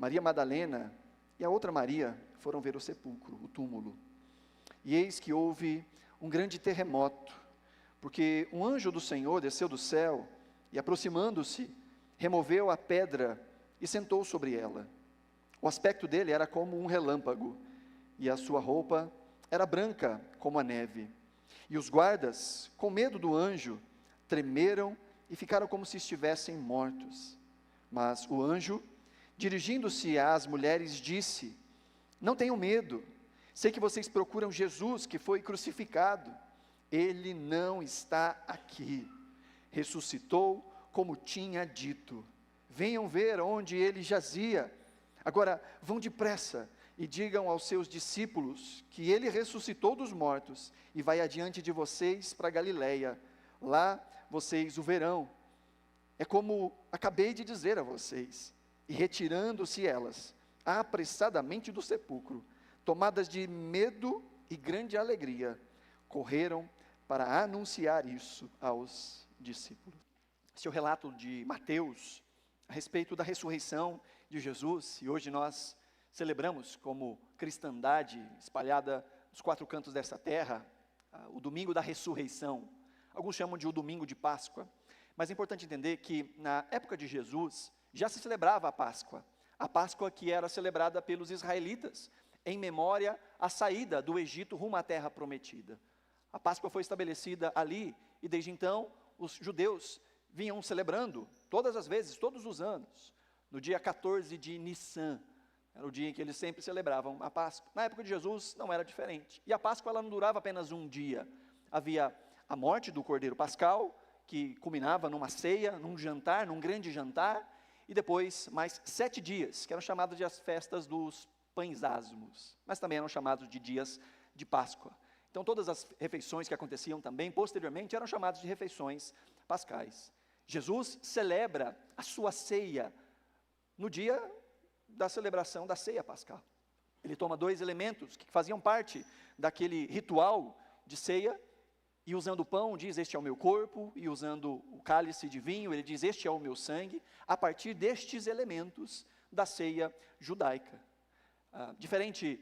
Maria Madalena e a outra Maria foram ver o sepulcro, o túmulo. E eis que houve um grande terremoto, porque um anjo do Senhor desceu do céu e, aproximando-se, removeu a pedra e sentou sobre ela. O aspecto dele era como um relâmpago, e a sua roupa era branca como a neve. E os guardas, com medo do anjo, tremeram e ficaram como se estivessem mortos. Mas o anjo, dirigindo-se às mulheres, disse: não tenham medo, sei que vocês procuram Jesus que foi crucificado. Ele não está aqui, ressuscitou como tinha dito. Venham ver onde ele jazia. Agora vão depressa e digam aos seus discípulos que ele ressuscitou dos mortos e vai adiante de vocês para Galiléia. Lá vocês o verão. É como acabei de dizer a vocês. E retirando-se elas, apressadamente do sepulcro, tomadas de medo e grande alegria, correram para anunciar isso aos discípulos. Esse é o relato de Mateus a respeito da ressurreição de Jesus, e hoje nós celebramos como cristandade espalhada nos quatro cantos dessa terra, o domingo da ressurreição. Alguns chamam de o domingo de Páscoa, mas é importante entender que na época de Jesus já se celebrava a Páscoa que era celebrada pelos israelitas, em memória à saída do Egito rumo à terra prometida. A Páscoa foi estabelecida ali, e desde então os judeus vinham celebrando todas as vezes, todos os anos, no dia 14 de Nissan, era o dia em que eles sempre celebravam a Páscoa. Na época de Jesus não era diferente, e a Páscoa ela não durava apenas um dia, havia a morte do Cordeiro Pascal, que culminava numa ceia, num jantar, num grande jantar, e depois mais 7 dias, que eram chamados de as festas dos pães asmos, mas também eram chamados de dias de Páscoa. Então todas as refeições que aconteciam também, posteriormente, eram chamadas de refeições pascais. Jesus celebra a sua ceia no dia da celebração da ceia pascal. Ele toma 2 elementos que faziam parte daquele ritual de ceia, e usando o pão, diz: este é o meu corpo, e usando o cálice de vinho, ele diz: este é o meu sangue, a partir destes elementos da ceia judaica. Diferente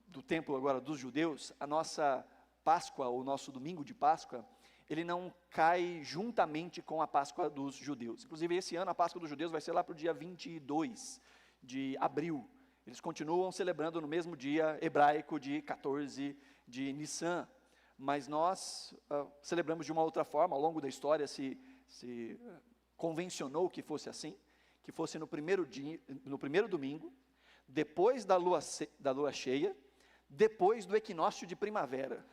do tempo agora dos judeus, a nossa Páscoa, o nosso domingo de Páscoa, ele não cai juntamente com a Páscoa dos judeus. Inclusive esse ano a Páscoa dos judeus vai ser lá para o dia 22 de abril. Eles continuam celebrando no mesmo dia hebraico de 14 de Nissan. Mas nós celebramos de uma outra forma. Ao longo da história se convencionou que fosse assim, que fosse no primeiro domingo, depois da lua cheia, depois do equinócio de primavera.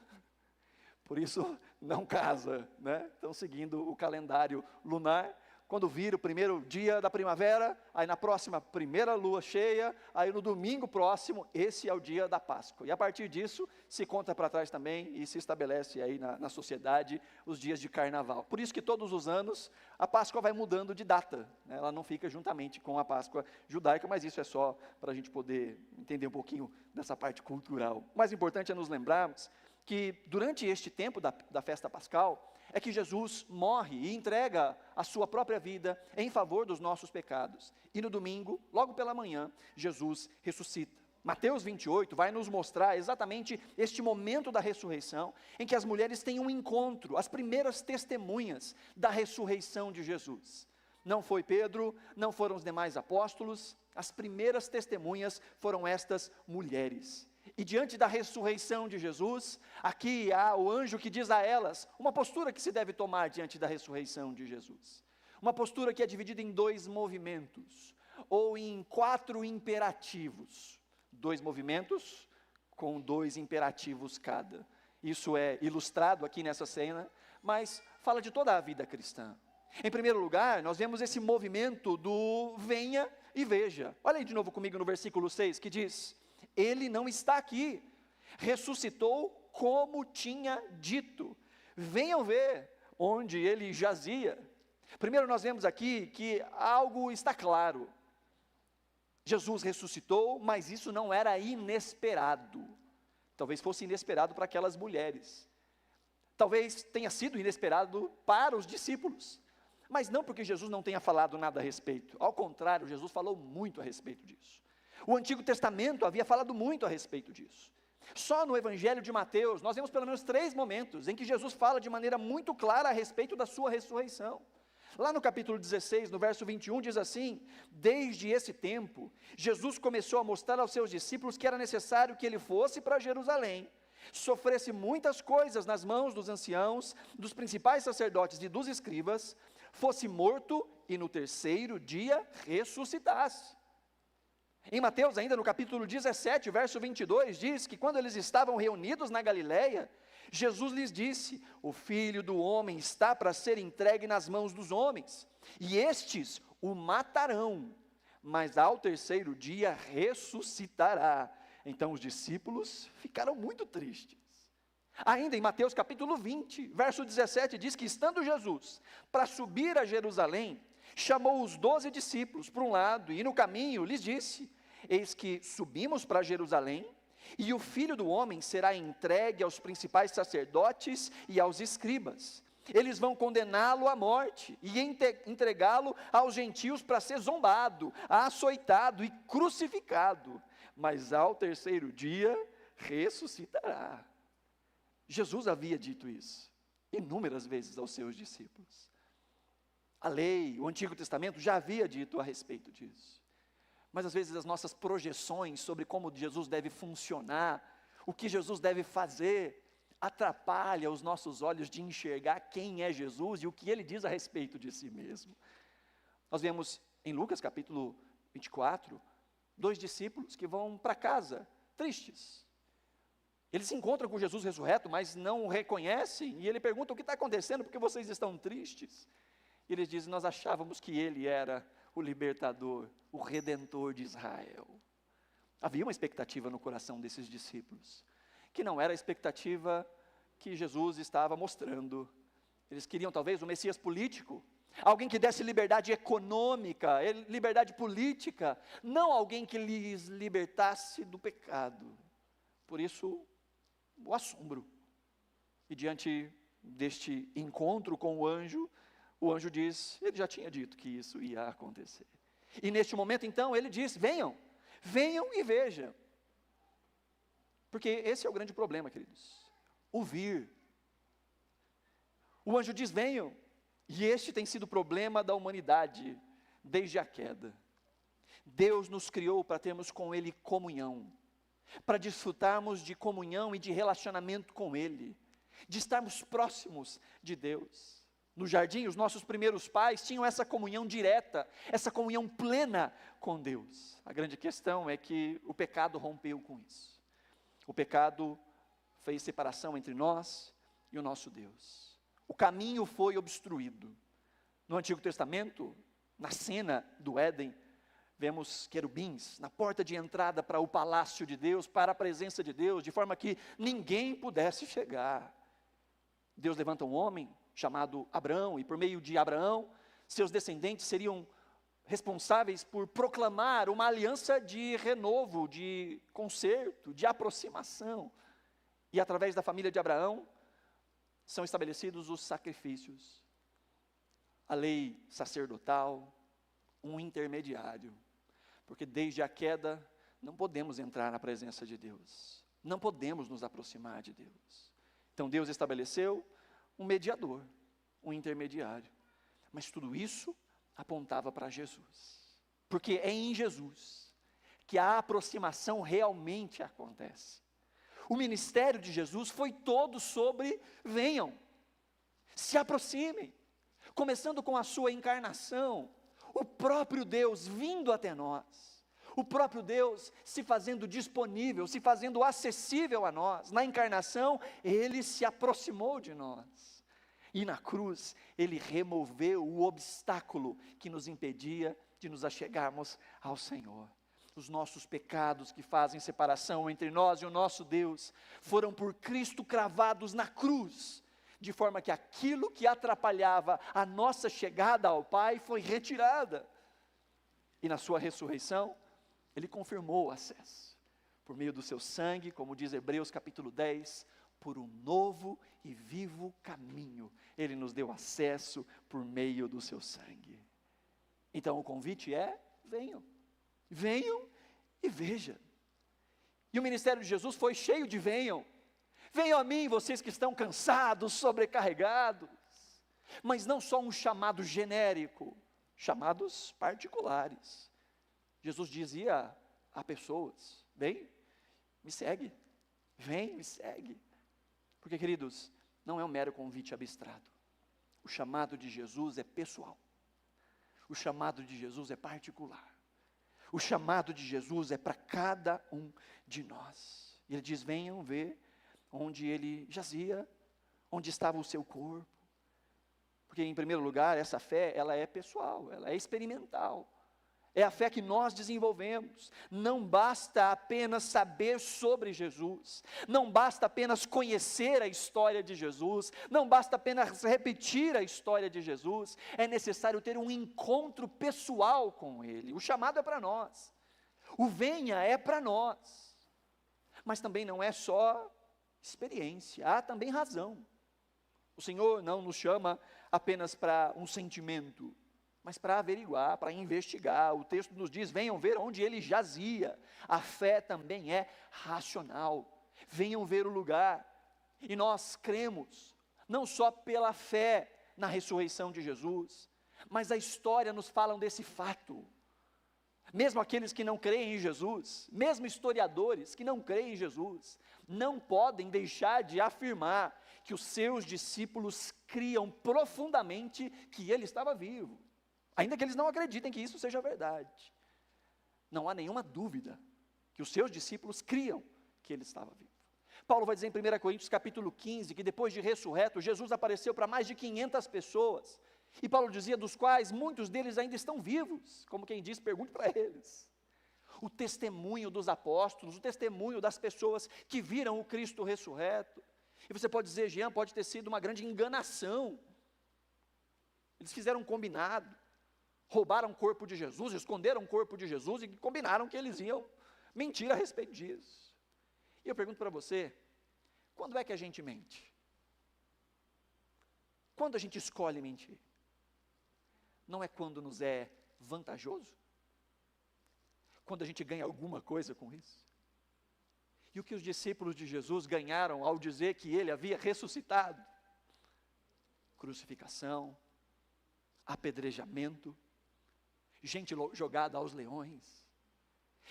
Por isso não casa, né? Estão seguindo o calendário lunar. Quando vira o primeiro dia da primavera, aí na próxima primeira lua cheia, aí no domingo próximo, esse é o dia da Páscoa. E a partir disso, se conta para trás também e se estabelece aí na sociedade os dias de carnaval. Por isso que todos os anos a Páscoa vai mudando de data, né? Ela não fica juntamente com a Páscoa judaica, mas isso é só para a gente poder entender um pouquinho dessa parte cultural. O mais importante é nos lembrarmos que durante este tempo da festa pascal, é que Jesus morre e entrega a sua própria vida em favor dos nossos pecados. E no domingo, logo pela manhã, Jesus ressuscita. Mateus 28 vai nos mostrar exatamente este momento da ressurreição, em que as mulheres têm um encontro, as primeiras testemunhas da ressurreição de Jesus. Não foi Pedro, não foram os demais apóstolos, as primeiras testemunhas foram estas mulheres. E diante da ressurreição de Jesus, aqui há o anjo que diz a elas uma postura que se deve tomar diante da ressurreição de Jesus. Uma postura que é dividida em 2 movimentos, ou em 4 imperativos. 2 movimentos com 2 imperativos cada. Isso é ilustrado aqui nessa cena, mas fala de toda a vida cristã. Em primeiro lugar, nós vemos esse movimento do venha e veja. Olha aí de novo comigo no versículo 6, que diz: ele não está aqui, ressuscitou como tinha dito. Venham ver onde ele jazia. Primeiro nós vemos aqui que algo está claro. Jesus ressuscitou, mas isso não era inesperado. Talvez fosse inesperado para aquelas mulheres. Talvez tenha sido inesperado para os discípulos. Mas não porque Jesus não tenha falado nada a respeito. Ao contrário, Jesus falou muito a respeito disso. O Antigo Testamento havia falado muito a respeito disso. Só no Evangelho de Mateus, nós vemos pelo menos 3 momentos em que Jesus fala de maneira muito clara a respeito da sua ressurreição. Lá no capítulo 16, no verso 21, diz assim: desde esse tempo, Jesus começou a mostrar aos seus discípulos que era necessário que ele fosse para Jerusalém, sofresse muitas coisas nas mãos dos anciãos, dos principais sacerdotes e dos escribas, fosse morto e no 3º dia ressuscitasse. Em Mateus, ainda no capítulo 17, verso 22, diz que quando eles estavam reunidos na Galileia, Jesus lhes disse: o Filho do Homem está para ser entregue nas mãos dos homens, e estes o matarão, mas ao 3º dia ressuscitará. Então os discípulos ficaram muito tristes. Ainda em Mateus capítulo 20, verso 17, diz que estando Jesus para subir a Jerusalém, chamou os 12 discípulos para um lado, e no caminho lhes disse: eis que subimos para Jerusalém, e o Filho do Homem será entregue aos principais sacerdotes e aos escribas. Eles vão condená-lo à morte, e entregá-lo aos gentios para ser zombado, açoitado e crucificado, mas ao 3º dia ressuscitará. Jesus havia dito isso inúmeras vezes aos seus discípulos. A lei, o Antigo Testamento já havia dito a respeito disso. Mas às vezes as nossas projeções sobre como Jesus deve funcionar, o que Jesus deve fazer, atrapalha os nossos olhos de enxergar quem é Jesus e o que ele diz a respeito de si mesmo. Nós vemos em Lucas capítulo 24, 2 discípulos que vão para casa, tristes. Eles se encontram com Jesus ressurreto, mas não o reconhecem, e ele pergunta: o que está acontecendo, porque vocês estão tristes? E eles dizem: nós achávamos que ele era o libertador, o redentor de Israel. Havia uma expectativa no coração desses discípulos, que não era a expectativa que Jesus estava mostrando. Eles queriam talvez um Messias político, alguém que desse liberdade econômica, liberdade política, não alguém que lhes libertasse do pecado. Por isso, o assombro. E diante deste encontro com o anjo diz: ele já tinha dito que isso ia acontecer. E neste momento então ele diz: venham e vejam. Porque esse é o grande problema, queridos, o vir. O anjo diz: venham, e este tem sido o problema da humanidade desde a queda. Deus nos criou para termos com ele comunhão, para desfrutarmos de comunhão e de relacionamento com ele, de estarmos próximos de Deus. No jardim, os nossos primeiros pais tinham essa comunhão direta, essa comunhão plena com Deus. A grande questão é que o pecado rompeu com isso. O pecado fez separação entre nós e o nosso Deus. O caminho foi obstruído. No Antigo Testamento, na cena do Éden, vemos querubins na porta de entrada para o palácio de Deus, para a presença de Deus, de forma que ninguém pudesse chegar. Deus levanta um homem chamado Abraão, e por meio de Abraão, seus descendentes seriam responsáveis por proclamar uma aliança de renovo, de conserto, de aproximação. E através da família de Abraão, são estabelecidos os sacrifícios, a lei sacerdotal, um intermediário. Porque desde a queda, não podemos entrar na presença de Deus, não podemos nos aproximar de Deus. Então Deus estabeleceu um mediador, um intermediário. Mas tudo isso apontava para Jesus. Porque é em Jesus que a aproximação realmente acontece. O ministério de Jesus foi todo sobre: venham, se aproximem. Começando com a sua encarnação, o próprio Deus vindo até nós. O próprio Deus se fazendo disponível, se fazendo acessível a nós. Na encarnação, ele se aproximou de nós. E na cruz, ele removeu o obstáculo que nos impedia de nos achegarmos ao Senhor. Os nossos pecados que fazem separação entre nós e o nosso Deus, foram por Cristo cravados na cruz, de forma que aquilo que atrapalhava a nossa chegada ao Pai foi retirada. E na sua ressurreição, ele confirmou o acesso, por meio do seu sangue, como diz Hebreus capítulo 10, por um novo e vivo caminho. Ele nos deu acesso por meio do seu sangue. Então o convite é: venham, venham e vejam. E o ministério de Jesus foi cheio de venham. Venham a mim, vocês que estão cansados, sobrecarregados. Mas não só um chamado genérico, chamados particulares. Jesus dizia a pessoas: vem, me segue, vem, me segue. Porque, queridos, não é um mero convite abstrato. O chamado de Jesus é pessoal. O chamado de Jesus é particular. O chamado de Jesus é para cada um de nós. E ele diz: venham ver onde ele jazia, onde estava o seu corpo. Porque, em primeiro lugar, essa fé, ela é pessoal, ela é experimental. É a fé que nós desenvolvemos. Não basta apenas saber sobre Jesus, não basta apenas conhecer a história de Jesus, não basta apenas repetir a história de Jesus, é necessário ter um encontro pessoal com Ele. O chamado é para nós, o venha é para nós, mas também não é só experiência, há também razão. O Senhor não nos chama apenas para um sentimento, mas para averiguar, para investigar. O texto nos diz: venham ver onde ele jazia. A fé também é racional. Venham ver o lugar. E nós cremos, não só pela fé na ressurreição de Jesus, mas a história nos fala desse fato. Mesmo aqueles que não creem em Jesus, mesmo historiadores que não creem em Jesus, não podem deixar de afirmar que os seus discípulos criam profundamente que ele estava vivo. Ainda que eles não acreditem que isso seja verdade, não há nenhuma dúvida que os seus discípulos criam que ele estava vivo. Paulo vai dizer em 1 Coríntios capítulo 15, que depois de ressurreto, Jesus apareceu para mais de 500 pessoas, e Paulo dizia, dos quais muitos deles ainda estão vivos, como quem diz, pergunte para eles. O testemunho dos apóstolos, o testemunho das pessoas que viram o Cristo ressurreto. E você pode dizer: Jean, pode ter sido uma grande enganação, eles fizeram um combinado, roubaram o corpo de Jesus, esconderam o corpo de Jesus e combinaram que eles iam mentir a respeito disso. E eu pergunto para você: quando é que a gente mente? Quando a gente escolhe mentir? Não é quando nos é vantajoso? Quando a gente ganha alguma coisa com isso? E o que os discípulos de Jesus ganharam ao dizer que ele havia ressuscitado? Crucificação, apedrejamento, gente jogada aos leões,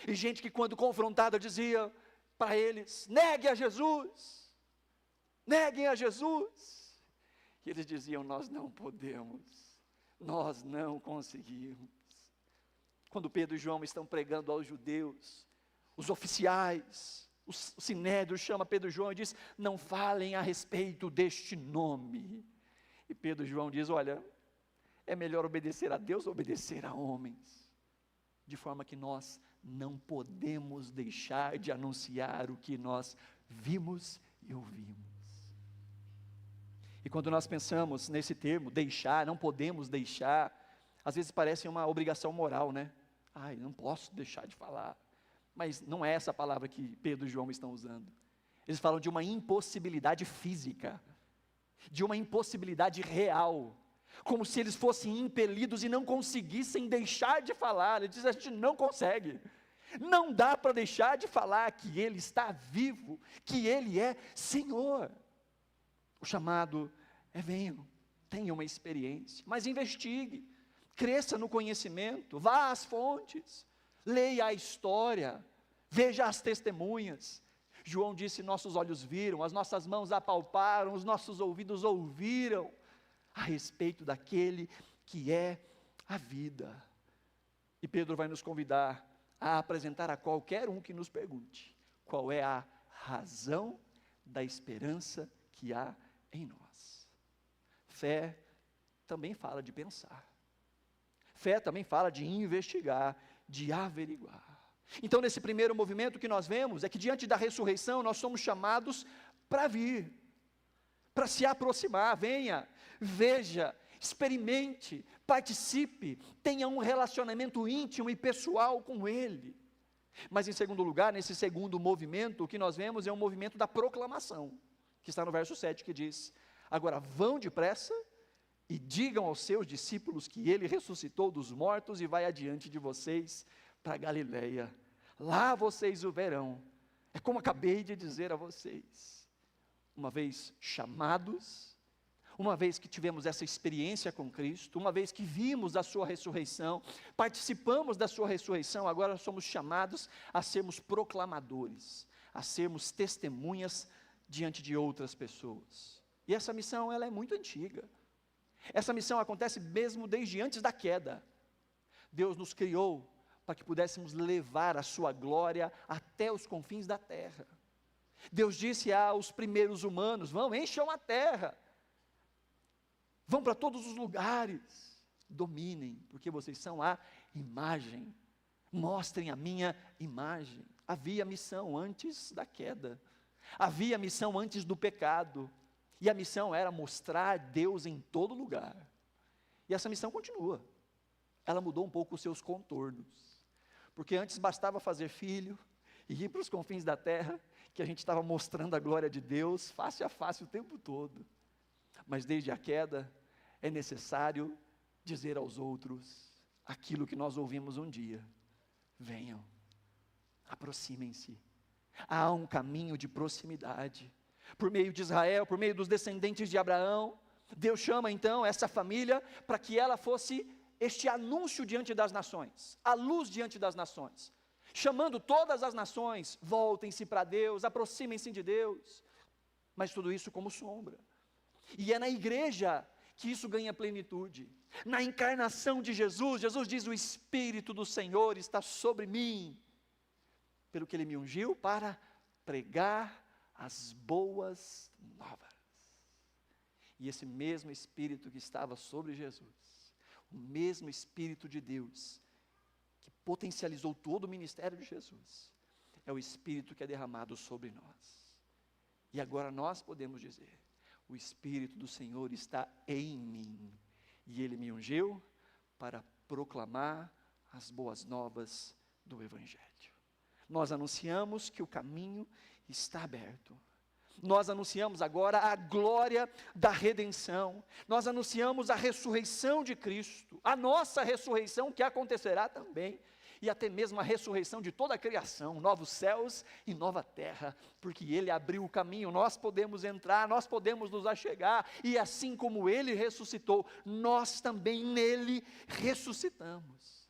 e gente que, quando confrontada, dizia para eles: negue a Jesus, neguem a Jesus, e eles diziam: nós não podemos, nós não conseguimos. Quando Pedro e João estão pregando aos judeus, os oficiais, o sinédrio chama Pedro e João e diz: não falem a respeito deste nome. E Pedro e João diz: olha, é melhor obedecer a Deus ou obedecer a homens, de forma que nós não podemos deixar de anunciar o que nós vimos e ouvimos. E quando nós pensamos nesse termo, deixar, não podemos deixar, às vezes parece uma obrigação moral, né? Ai, não posso deixar de falar. Mas não é essa a palavra que Pedro e João estão usando. Eles falam de uma impossibilidade física, de uma impossibilidade real, como se eles fossem impelidos e não conseguissem deixar de falar. Eles dizem: a gente não consegue, não dá para deixar de falar que Ele está vivo, que Ele é Senhor. O chamado é: venham, tenham uma experiência, mas investigue, cresça no conhecimento, vá às fontes, leia a história, veja as testemunhas. João disse: nossos olhos viram, as nossas mãos apalparam, os nossos ouvidos ouviram a respeito daquele que é a vida. E Pedro vai nos convidar a apresentar a qualquer um que nos pergunte qual é a razão da esperança que há em nós. Fé também fala de pensar, fé também fala de investigar, de averiguar. Então, nesse primeiro movimento, o que nós vemos é que diante da ressurreição nós somos chamados para vir, para se aproximar. Venha, veja, experimente, participe, tenha um relacionamento íntimo e pessoal com Ele. Mas, em segundo lugar, nesse segundo movimento, o que nós vemos é um movimento da proclamação. que está no verso 7, que diz: agora vão depressa e digam aos seus discípulos que ele ressuscitou dos mortos e vai adiante de vocês para Galileia. Lá vocês o verão. É como acabei de dizer a vocês. Uma vez chamados, uma vez que tivemos essa experiência com Cristo, uma vez que vimos a sua ressurreição, participamos da sua ressurreição, agora somos chamados a sermos proclamadores, a sermos testemunhas diante de outras pessoas. E essa missão, ela é muito antiga. Essa missão acontece mesmo desde antes da queda. Deus nos criou para que pudéssemos levar a sua glória até os confins da terra. Deus disse aos primeiros humanos: vão, encham a terra, vão para todos os lugares, dominem, porque vocês são a imagem, mostrem a minha imagem. Havia missão antes da queda, havia missão antes do pecado, e a missão era mostrar Deus em todo lugar. E essa missão continua. Ela mudou um pouco os seus contornos, porque antes bastava fazer filho e ir para os confins da terra, que a gente estava mostrando a glória de Deus face a face o tempo todo. Mas desde a queda é necessário dizer aos outros aquilo que nós ouvimos um dia: venham, aproximem-se. Há um caminho de proximidade. Por meio de Israel, por meio dos descendentes de Abraão, Deus chama então essa família para que ela fosse este anúncio diante das nações, a luz diante das nações, chamando todas as nações: voltem-se para Deus, aproximem-se de Deus, mas tudo isso como sombra. E é na igreja que isso ganha plenitude. Na encarnação de Jesus, Jesus diz: o Espírito do Senhor está sobre mim, pelo que Ele me ungiu para pregar as boas novas. E esse mesmo Espírito que estava sobre Jesus, o mesmo Espírito de Deus, que potencializou todo o ministério de Jesus, é o Espírito que é derramado sobre nós. E agora nós podemos dizer: o Espírito do Senhor está em mim, e Ele me ungiu para proclamar as boas novas do Evangelho. Nós anunciamos que o caminho está aberto. Nós anunciamos agora a glória da redenção. Nós anunciamos a ressurreição de Cristo, a nossa ressurreição que acontecerá também, e até mesmo a ressurreição de toda a criação, novos céus e nova terra, porque Ele abriu o caminho, nós podemos entrar, nós podemos nos achegar, e assim como Ele ressuscitou, nós também nele ressuscitamos.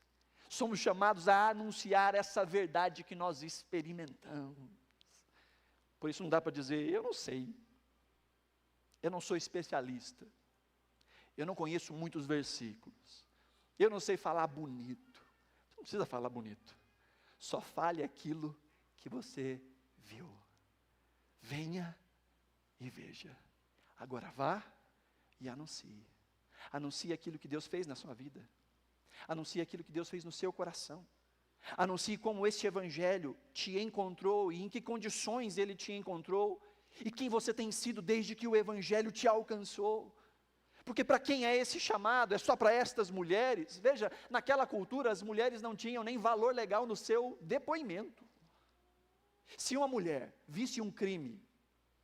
Somos chamados a anunciar essa verdade que nós experimentamos. Por isso não dá para dizer: eu não sei, eu não sou especialista, eu não conheço muitos versículos, eu não sei falar bonito. Você não precisa falar bonito, só fale aquilo que você viu. Venha e veja. Agora vá e anuncie. Anuncie aquilo que Deus fez na sua vida. Anuncie aquilo que Deus fez no seu coração. Anuncie como este Evangelho te encontrou e em que condições ele te encontrou e quem você tem sido desde que o Evangelho te alcançou. Porque para quem é esse chamado? É só para estas mulheres? Veja, naquela cultura as mulheres não tinham nem valor legal no seu depoimento. Se uma mulher visse um crime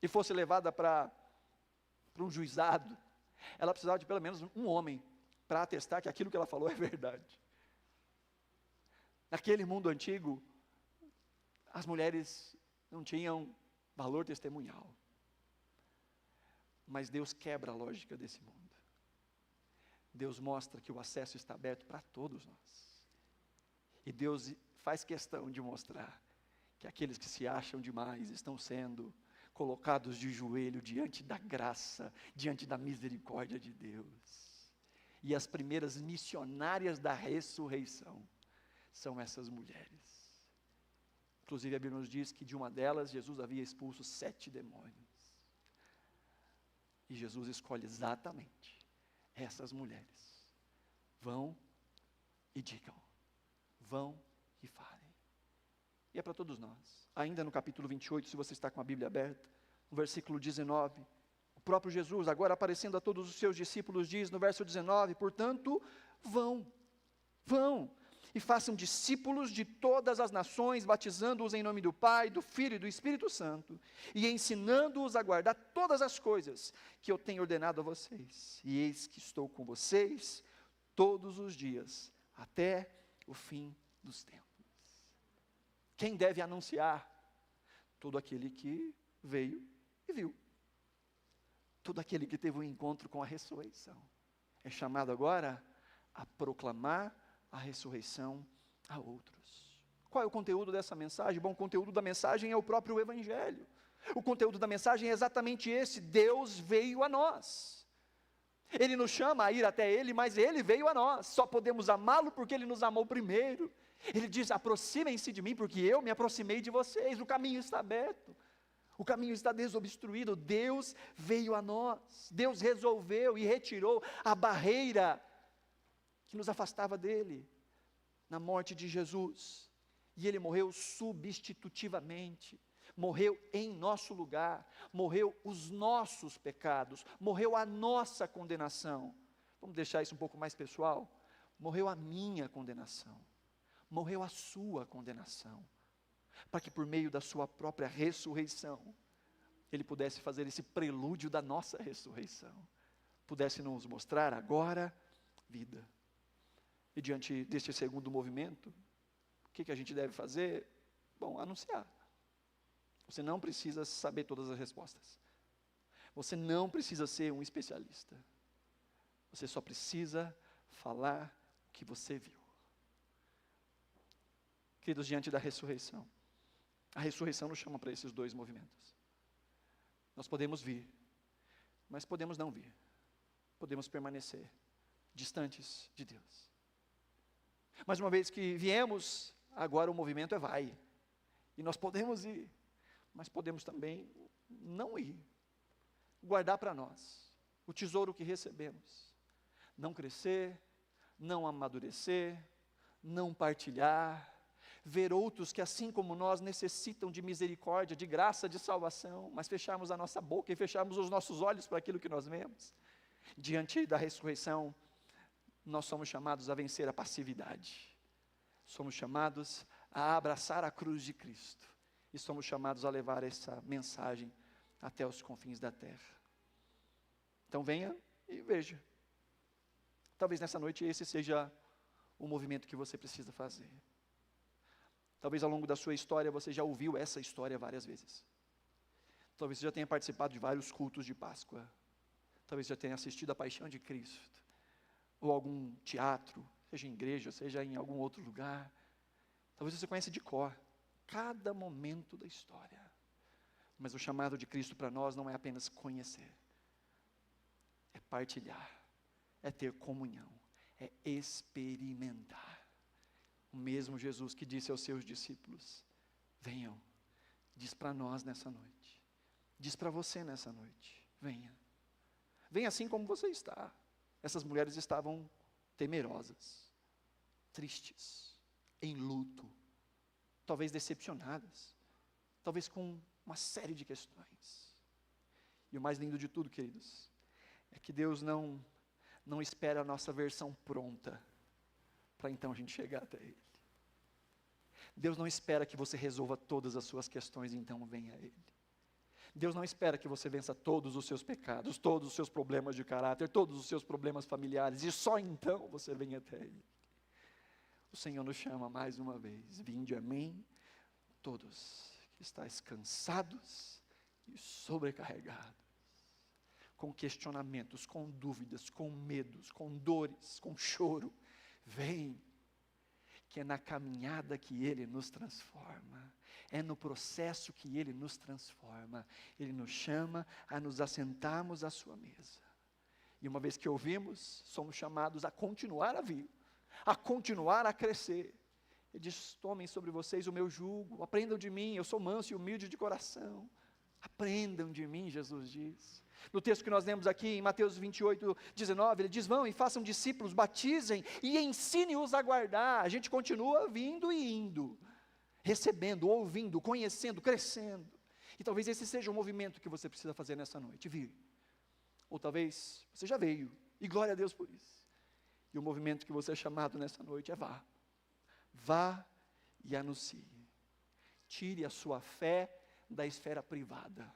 e fosse levada para um juizado, ela precisava de pelo menos um homem para atestar que aquilo que ela falou é verdade. Naquele mundo antigo, as mulheres não tinham valor testemunhal. Mas Deus quebra a lógica desse mundo. Deus mostra que o acesso está aberto para todos nós. E Deus faz questão de mostrar que aqueles que se acham demais estão sendo colocados de joelho diante da graça, diante da misericórdia de Deus. E as primeiras missionárias da ressurreição são essas mulheres. Inclusive a Bíblia nos diz que de uma delas Jesus havia expulso 7 demônios. E Jesus escolhe exatamente essas mulheres. Vão e digam, vão e falem. E é para todos nós. Ainda no capítulo 28, se você está com a Bíblia aberta, no versículo 19, o próprio Jesus, agora aparecendo a todos os seus discípulos, diz no verso 19: portanto, vão, e façam discípulos de todas as nações, batizando-os em nome do Pai, do Filho e do Espírito Santo, e ensinando-os a guardar todas as coisas que eu tenho ordenado a vocês. E eis que estou com vocês todos os dias, até o fim dos tempos. Quem deve anunciar? Todo aquele que veio e viu. Todo aquele que teve um encontro com a ressurreição. É chamado agora a proclamar a ressurreição a outros. Qual é o conteúdo dessa mensagem? Bom, o conteúdo da mensagem é o próprio Evangelho. O conteúdo da mensagem é exatamente esse: Deus veio a nós. Ele nos chama a ir até Ele, mas Ele veio a nós. Só podemos amá-lo porque Ele nos amou primeiro. Ele diz: aproximem-se de mim, porque eu me aproximei de vocês. O caminho está aberto, o caminho está desobstruído. Deus veio a nós. Deus resolveu e retirou a barreira que nos afastava dele, na morte de Jesus. E Ele morreu substitutivamente, morreu em nosso lugar, morreu os nossos pecados, morreu a nossa condenação. Vamos deixar isso um pouco mais pessoal? Morreu a minha condenação, morreu a sua condenação, para que por meio da sua própria ressurreição, Ele pudesse fazer esse prelúdio da nossa ressurreição, pudesse nos mostrar agora vida. E diante deste segundo movimento, o que a gente deve fazer? Bom, anunciar. Você não precisa saber todas as respostas. Você não precisa ser um especialista. Você só precisa falar o que você viu. Queridos, diante da ressurreição, a ressurreição nos chama para esses dois movimentos. Nós podemos vir, mas podemos não vir. Podemos permanecer distantes de Deus. Mas uma vez que viemos, agora o movimento é vai. E nós podemos ir, mas podemos também não ir. Guardar para nós o tesouro que recebemos. Não crescer, não amadurecer, não partilhar, ver outros que assim como nós necessitam de misericórdia, de graça, de salvação, mas fecharmos a nossa boca e fecharmos os nossos olhos para aquilo que nós vemos. Diante da ressurreição, nós somos chamados a vencer a passividade, somos chamados a abraçar a cruz de Cristo, e somos chamados a levar essa mensagem até os confins da terra. Então venha e veja. Talvez nessa noite esse seja o movimento que você precisa fazer. Talvez ao longo da sua história você já ouviu essa história várias vezes. Talvez você já tenha participado de vários cultos de Páscoa. Talvez já tenha assistido a Paixão de Cristo, ou algum teatro, seja em igreja, seja em algum outro lugar. Talvez você conheça de cor cada momento da história. Mas o chamado de Cristo para nós não é apenas conhecer, é partilhar, é ter comunhão, é experimentar. O mesmo Jesus que disse aos seus discípulos: venham, diz para nós nessa noite, diz para você nessa noite: venha, venha assim como você está. Essas mulheres estavam temerosas, tristes, em luto, talvez decepcionadas, talvez com uma série de questões. E o mais lindo de tudo, queridos, é que Deus não espera a nossa versão pronta, para então a gente chegar até Ele. Deus não espera que você resolva todas as suas questões e então venha a Ele. Deus não espera que você vença todos os seus pecados, todos os seus problemas de caráter, todos os seus problemas familiares, e só então você venha até Ele. O Senhor nos chama mais uma vez: vinde a mim, todos que estáis cansados e sobrecarregados, com questionamentos, com dúvidas, com medos, com dores, com choro. Vem, que é na caminhada que Ele nos transforma, é no processo que Ele nos transforma. Ele nos chama a nos assentarmos à sua mesa, e uma vez que ouvimos, somos chamados a continuar a vir, a continuar a crescer. Ele diz: tomem sobre vocês o meu jugo, aprendam de mim, eu sou manso e humilde de coração. Aprendam de mim, Jesus diz. No texto que nós lemos aqui, em Mateus 28, 19, ele diz: vão e façam discípulos, batizem e ensine-os a guardar. A gente continua vindo e indo, recebendo, ouvindo, conhecendo, crescendo. E talvez esse seja o movimento que você precisa fazer nessa noite: vir. Ou talvez você já veio, e glória a Deus por isso. E o movimento que você é chamado nessa noite é: vá. Vá e anuncie. Tire a sua fé da esfera privada.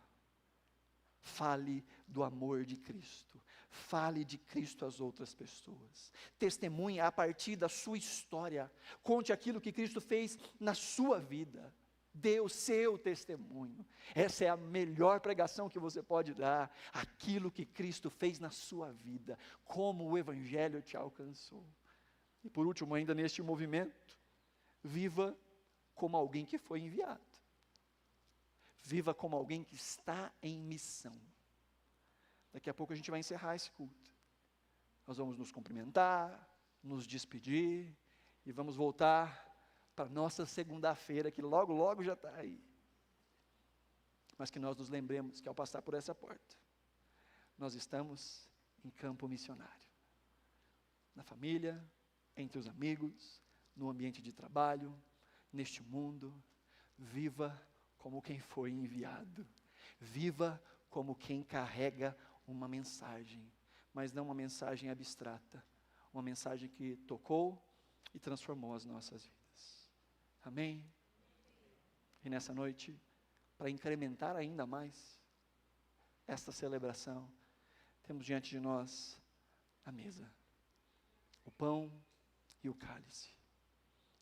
Fale do amor de Cristo. Fale de Cristo às outras pessoas. Testemunhe a partir da sua história. Conte aquilo que Cristo fez na sua vida. Dê o seu testemunho. Essa é a melhor pregação que você pode dar. Aquilo que Cristo fez na sua vida. Como o Evangelho te alcançou. E por último, ainda neste movimento, viva como alguém que foi enviado. Viva como alguém que está em missão. Daqui a pouco a gente vai encerrar esse culto. Nós vamos nos cumprimentar, nos despedir e vamos voltar para nossa segunda-feira, que logo, logo já está aí. Mas que nós nos lembremos que ao passar por essa porta, nós estamos em campo missionário. Na família, entre os amigos, no ambiente de trabalho, neste mundo. Viva como quem foi enviado. Viva como quem carrega uma mensagem, mas não uma mensagem abstrata, uma mensagem que tocou e transformou as nossas vidas. Amém? E nessa noite, para incrementar ainda mais esta celebração, temos diante de nós a mesa, o pão e o cálice.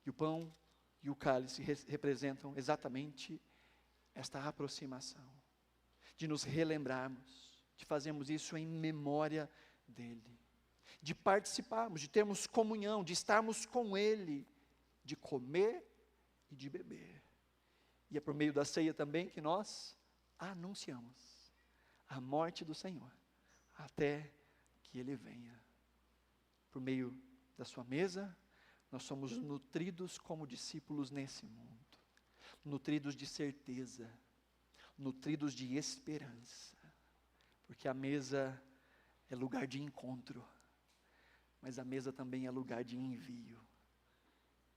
E o pão e o cálice representam exatamente esta aproximação, de nos relembrarmos, de fazermos isso em memória dEle, de participarmos, de termos comunhão, de estarmos com Ele, de comer e de beber. E é por meio da ceia também que nós anunciamos a morte do Senhor, até que Ele venha. Por meio da sua mesa, nós somos nutridos como discípulos nesse mundo, nutridos de certeza, nutridos de esperança, porque a mesa é lugar de encontro, mas a mesa também é lugar de envio.